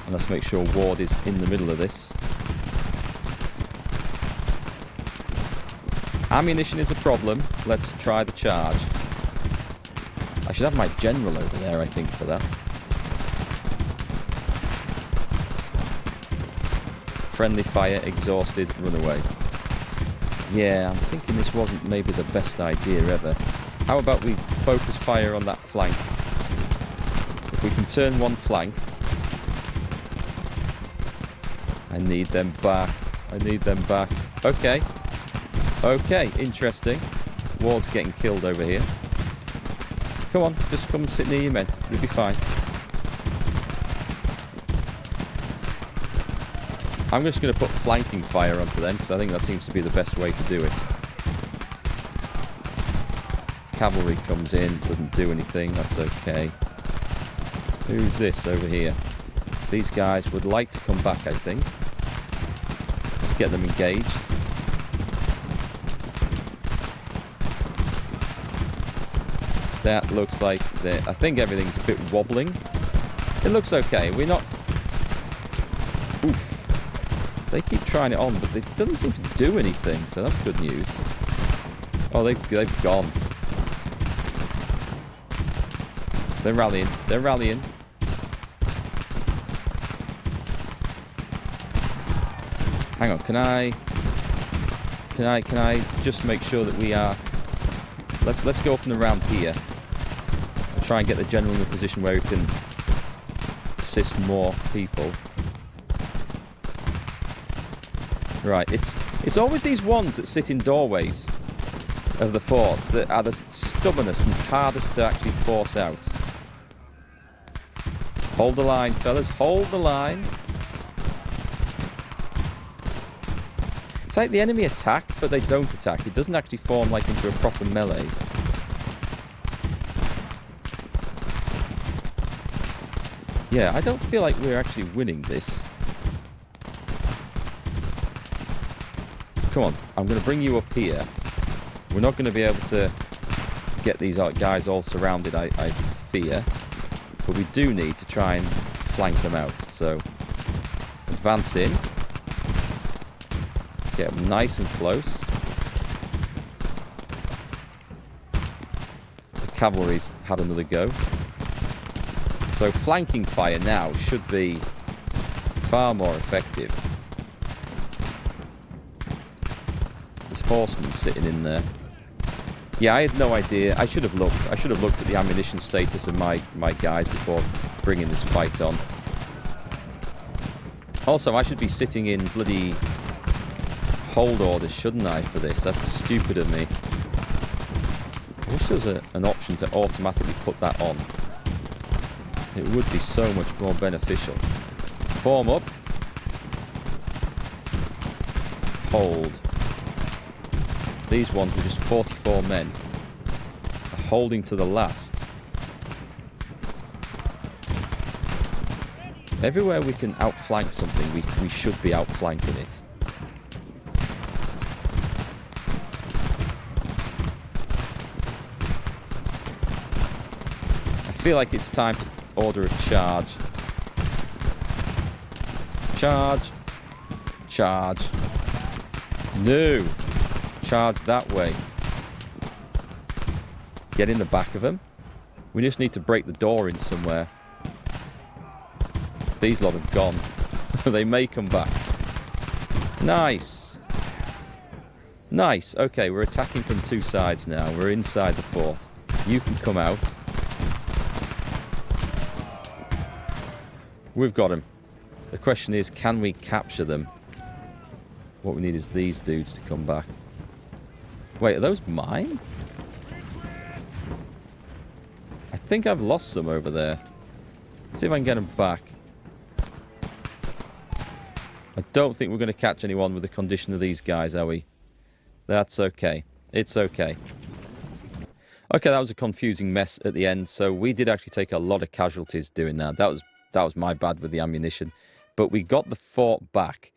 And let's make sure Ward is in the middle of this. Ammunition is a problem. Let's try the charge. I should have my general over there, I think, for that. Friendly fire, exhausted, run away. Yeah, I'm thinking this wasn't maybe the best idea ever. How about we focus fire on that flank? If we can turn one flank... I need them back. I need them back. Okay. Okay, interesting. Ward's getting killed over here. Come on, just come and sit near your men. You'll be fine. I'm just going to put flanking fire onto them, because I think that seems to be the best way to do it. Cavalry comes in, doesn't do anything, that's okay. Who's this over here? These guys would like to come back, I think. Let's get them engaged. That looks like... I think everything's a bit wobbling. It looks okay. We're not... Oof. They keep trying it on, but it doesn't seem to do anything, so that's good news. Oh, they've gone. They're rallying. They're rallying. Hang on, can I just make sure that we are... Let's go up and around here. And try and get the general in a position where we can assist more people. Right, it's always these ones that sit in doorways of the forts that are the stubbornest and hardest to actually force out. Hold the line, fellas. Hold the line. It's like the enemy attack, but they don't attack. It doesn't actually form like into a proper melee. Yeah, I don't feel like we're actually winning this. Come on, I'm going to bring you up here. We're not going to be able to get these guys all surrounded, I fear. But we do need to try and flank them out. So, advance in. Get them nice and close. The cavalry's had another go. So flanking fire now should be far more effective. There's horsemen sitting in there. Yeah, I had no idea. I should have looked. I should have looked at the ammunition status of my guys before bringing this fight on. Also, I should be sitting in bloody hold orders, shouldn't I, for this? That's stupid of me. I wish there was an option to automatically put that on. It would be so much more beneficial. Form up. Hold. These ones were just 44 men. Holding to the last. Everywhere we can outflank something, we should be outflanking it. I feel like it's time to order a charge. Charge. Charge. No. Charge that way. Get in the back of them. We just need to break the door in somewhere. These lot have gone. They may come back. Nice. Nice. Okay, we're attacking from two sides now. We're inside the fort. You can come out. We've got him. The question is, can we capture them? What we need is these dudes to come back. Wait, are those mine? I think I've lost some over there. See if I can get them back. I don't think we're going to catch anyone with the condition of these guys, are we? That's okay. It's okay. Okay, that was a confusing mess at the end. So we did actually take a lot of casualties doing that. That was my bad with the ammunition. But we got the fort back.